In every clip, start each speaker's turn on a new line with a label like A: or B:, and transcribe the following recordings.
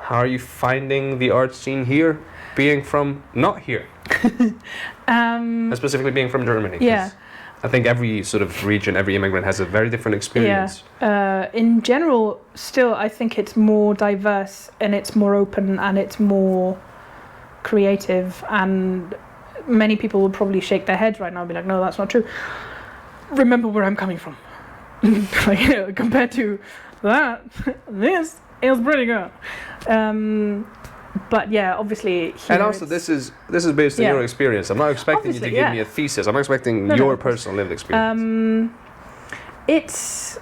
A: How are you finding the art scene here, being from not here? And specifically being from Germany.
B: Yeah.
A: I think every sort of region, every immigrant has a very different experience.
B: Yeah. In general, still, I think it's more diverse and it's more open and it's more creative, and many people will probably shake their heads right now and be like, no, that's not true. Remember where I'm coming from. Like, you know, compared to that, this is pretty good. But yeah, obviously.
A: And also, this is based on your experience. I'm not expecting you to give me a thesis. I'm expecting your personal lived experience.
B: It's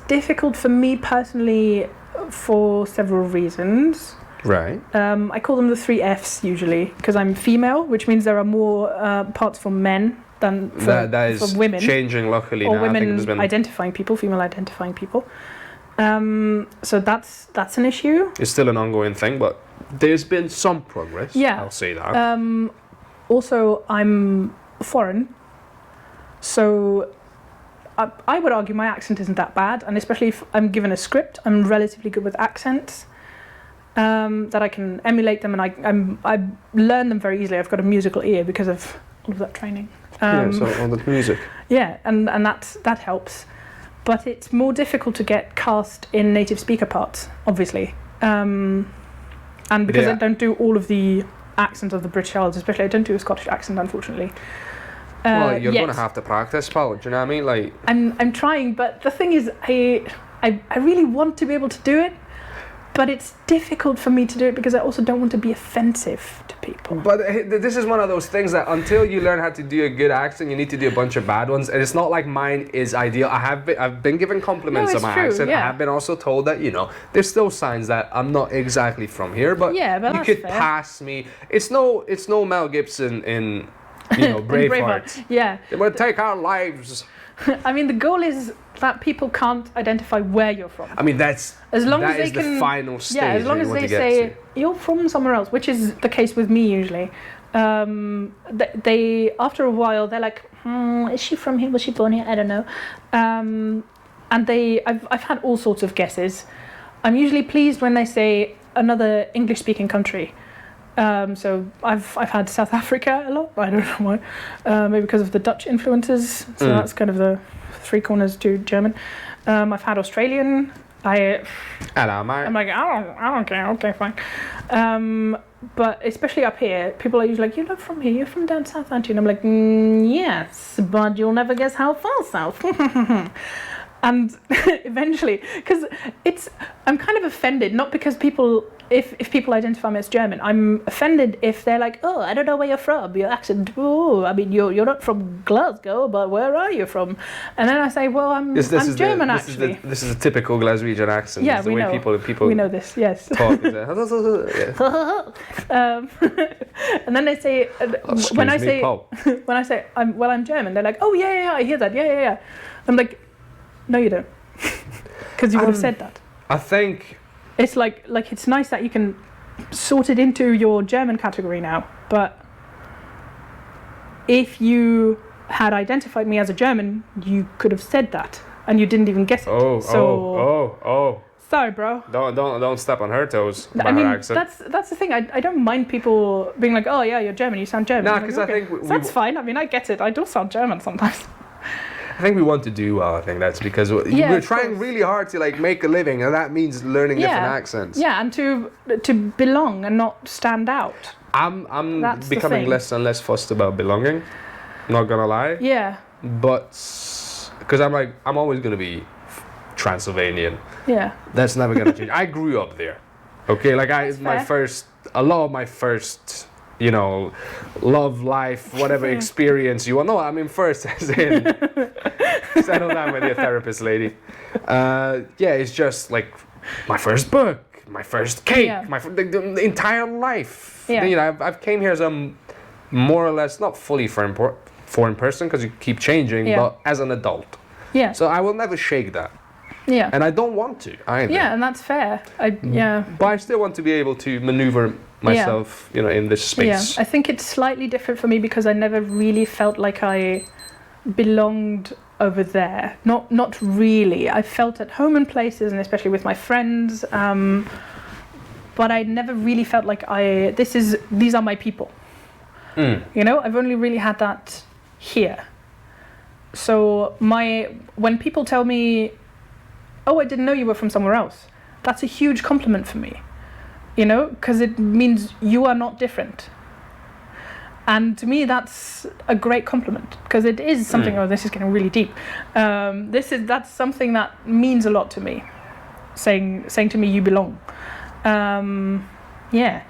B: difficult for me personally for several reasons.
A: Right.
B: I call them the 3 Fs usually, because I'm female, which means there are more parts for men than for women.
A: Changing luckily
B: or
A: now.
B: women identifying people, female identifying people. So that's an issue.
A: It's still an ongoing thing, but there's been some progress.
B: Yeah.
A: I'll say that.
B: Also, I'm foreign, so I would argue my accent isn't that bad, and especially if I'm given a script, I'm relatively good with accents. That I can emulate them, and I learn them very easily. I've got a musical ear because of all of that training.
A: So all the music.
B: Yeah, and that helps. But it's more difficult to get cast in native speaker parts, obviously. And because I don't do all of the accents of the British Isles, especially I don't do a Scottish accent, unfortunately.
A: Well, you're going to have to practice, Paul. Do you know what I mean? Like,
B: I'm trying, but the thing is, I really want to be able to do it. But it's difficult for me to do it because I also don't want to be offensive to people.
A: But this is one of those things that until you learn how to do a good accent, you need to do a bunch of bad ones. And it's not like mine is ideal. I've been given compliments on my accent. Yeah. I have been also told that, you know, there's still signs that I'm not exactly from here. But you could pass me. It's no Mel Gibson in, you know, Braveheart.
B: Yeah.
A: They will take our lives.
B: I mean, the goal is that people can't identify where you're from.
A: I mean, that is the final stage.
B: Yeah, as long as they say you're from somewhere else, which is the case with me usually. They after a while they're like, is she from here? Was she born here? I don't know. And I've had all sorts of guesses. I'm usually pleased when they say another English-speaking country. So I've had South Africa a lot. I don't know why. Maybe because of the Dutch influences. So that's kind of the 3 corners to German. I've had Australian.
A: Hello, mate.
B: I'm like, I don't care. Okay, fine. But especially up here, people are usually like, you're not from here. You're from down south, aren't you? And I'm like, yes, but you'll never guess how far south. And eventually, because I'm kind of offended, not because if people identify me as German, I'm offended if they're like, oh, I don't know where you're from, your accent, oh, I mean, you're not from Glasgow, but where are you from? And then I say, well, I'm German, actually.
A: This is a typical Glaswegian accent.
B: Yeah,
A: we know. People
B: we know this, yes.
A: Talk.
B: And then they say, when I say, I'm German, they're like, oh, yeah, I hear that, yeah. I'm like, no, you don't, because you would have said that.
A: I think
B: it's like it's nice that you can sort it into your German category now. But if you had identified me as a German, you could have said that, and you didn't even guess it.
A: Oh.
B: Sorry, bro.
A: Don't step on her toes.
B: I mean, that's the thing. I don't mind people being like, oh yeah, you're German. You sound German.
A: No, because I think
B: that's fine. I mean, I get it. I do sound German sometimes.
A: I think we want to do well. I think that's because we're trying really hard to like make a living, and that means learning different accents.
B: Yeah, and to belong and not stand out.
A: I'm becoming less and less fussed about belonging. Not gonna lie.
B: Yeah.
A: But because I'm always gonna be Transylvanian.
B: Yeah.
A: That's never gonna change. I grew up there. Okay, like a lot of my first. You know, love, life, whatever experience you want. No, I mean first as in settle down with your therapist lady. It's just like my first book, my first cake, the entire life.
B: Yeah.
A: You know, I've came here as a more or less not fully foreign person because you keep changing, but as an adult.
B: Yeah.
A: So I will never shake that.
B: Yeah.
A: And I don't want to either.
B: Yeah, and that's fair.
A: But I still want to be able to maneuver myself, you know, in this space.
B: Yeah, I think it's slightly different for me because I never really felt like I belonged over there. Not really. I felt at home in places, and especially with my friends. but I never really felt like these are my people. You know, I've only really had that here. So when people tell me, oh, I didn't know you were from somewhere else, that's a huge compliment for me, you know, because it means you are not different. And to me, that's a great compliment, because it is something, oh, this is getting really deep. That's something that means a lot to me, saying to me, you belong. Yeah.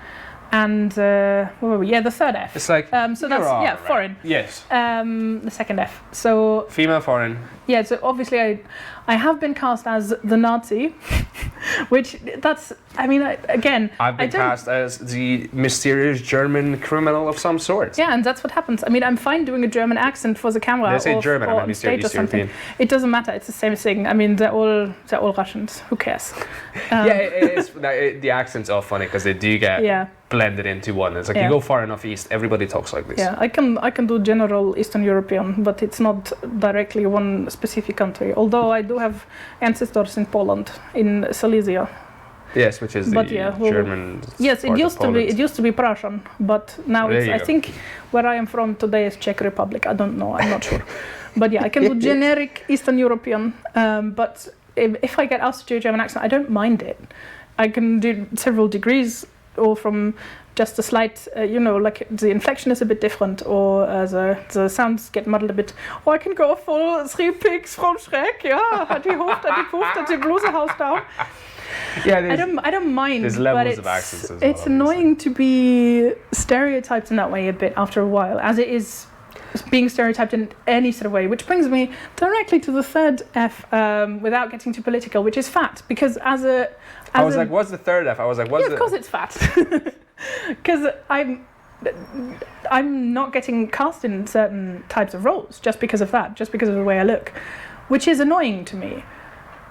B: And where were we? Yeah, the third F.
A: It's like,
B: so that's
A: right.
B: foreign.
A: Yes.
B: The second F. So
A: Female foreign.
B: yeah, so obviously I have been cast as the Nazi, which I've been
A: cast as the mysterious German criminal of some sort.
B: Yeah, and that's what happens. I mean, I'm fine doing a German accent for the camera.
A: They say German,
B: or
A: I mean,
B: stage or something.
A: European.
B: It doesn't matter. It's the same thing. I mean, they're all Russians. Who cares?
A: The accents are funny because they do get blended into one. It's like you go far enough east, everybody talks like this.
B: Yeah, I can do general Eastern European, but it's not directly one specific country. Although I do have ancestors in Poland, in Silesia.
A: Yes, which is German.
B: Yes, it used to be Prussian, but now I think where I am from today is Czech Republic. I don't know. I'm not sure. But yeah, I can do generic Eastern European. But if I get asked to do a German accent, I don't mind it. I can do several degrees, or from just a slight, like the inflection is a bit different, or the sounds get muddled a bit. Or I can go full Three Pigs from Shrek, hat die Hoofd, hat die Poeft, hat die Blusehaus down.
A: Yeah,
B: I don't mind.
A: There's levels of accents as well.
B: It's annoying to be stereotyped in that way a bit after a while, as it is being stereotyped in any sort of way, which brings me directly to the third F, without getting too political, which is fat. Because I was
A: like, what's the third F? I was like, what's
B: of course it's fat. Because I'm not getting cast in certain types of roles just because of that, just because of the way I look, which is annoying to me.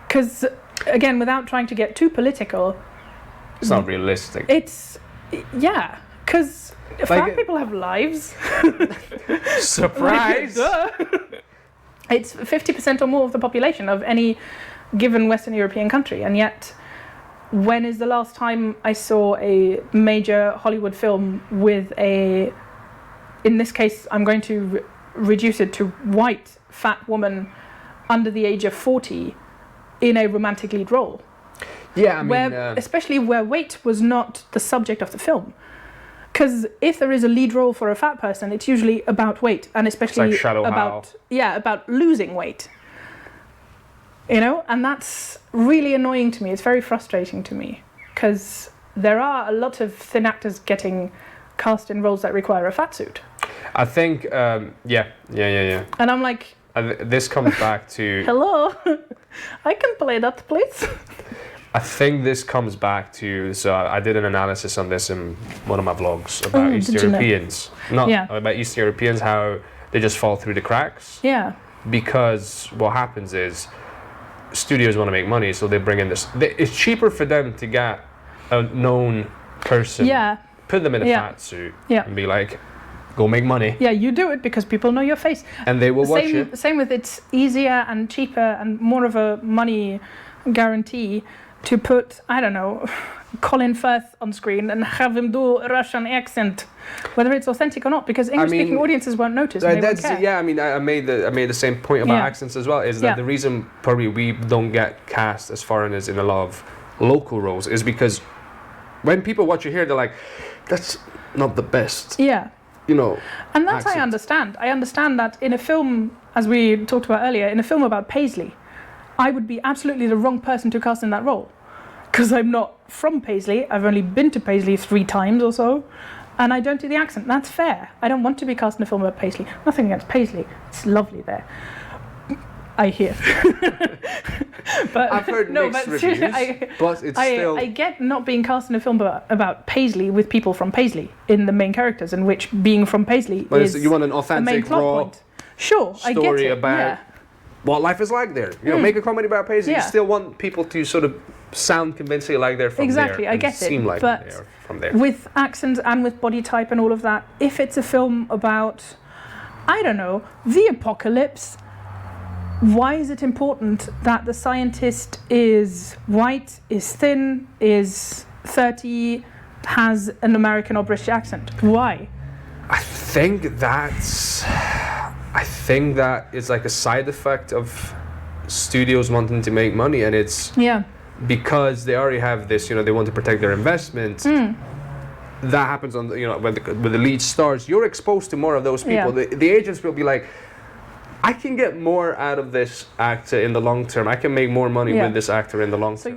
B: Because, again, without trying to get too political...
A: It's not realistic.
B: Because fat people have lives.
A: Surprise!
B: It's 50% or more of the population of any given Western European country, and yet... When is the last time I saw a major Hollywood film with in this case, I'm going to reduce it to white, fat woman under the age of 40 in a romantic lead role?
A: Yeah, I mean...
B: especially where weight was not the subject of the film. Because if there is a lead role for a fat person, it's usually about weight, and especially about losing weight. You know, and that's really annoying to me. It's very frustrating to me, because there are a lot of thin actors getting cast in roles that require a fat suit.
A: I think, yeah.
B: And I'm like...
A: this comes back to...
B: Hello, I can play that, please.
A: I think this comes back to... So I did an analysis on this in one of my vlogs about East Europeans. About East Europeans, how they just fall through the cracks.
B: Yeah.
A: Because what happens is... studios want to make money, so they bring in this. It's cheaper for them to get a known person, put them in a fat suit, and be like, go make money. Yeah,
B: you do it because people know your face.
A: And they will watch it.
B: Same with it's easier and cheaper and more of a money guarantee to put, I don't know, Colin Firth on screen and have him do a Russian accent, whether it's authentic or not, because English-speaking audiences won't notice. And they won't care.
A: Yeah, I mean, I made the same point about accents as well. Is that the reason probably we don't get cast as foreigners in a lot of local roles is because when people watch you here, they're like, "That's not the best."
B: Yeah.
A: You know.
B: And that I understand. I understand that in a film, as we talked about earlier, in a film about Paisley, I would be absolutely the wrong person to cast in that role. Because I'm not from Paisley. I've only been to Paisley 3 times or so. And I don't do the accent. That's fair. I don't want to be cast in a film about Paisley. Nothing against Paisley. It's lovely there. I hear. But
A: I've heard mixed reviews, but it's still...
B: I get not being cast in a film about Paisley with people from Paisley in the main characters, in which being from Paisley is
A: you want an authentic,
B: the main plot
A: raw
B: point. Sure, I get it.
A: About what life is like there. You know, make a comedy about Paisley. You still want people to sort of sound convincingly like they're from there.
B: Exactly, I get it.
A: Seem like
B: but
A: they're from there.
B: With accents and with body type and all of that, if it's a film about, I don't know, the apocalypse, why is it important that the scientist is white, is thin, is 30 has an American or British accent? Why?
A: I think that it's like a side effect of studios wanting to make money, and it's because they already have this, they want to protect their investment. That happens on when the lead stars, you're exposed to more of those people. The agents will be like, I can get more out of this actor in the long term. I can make more money with this actor in the long term.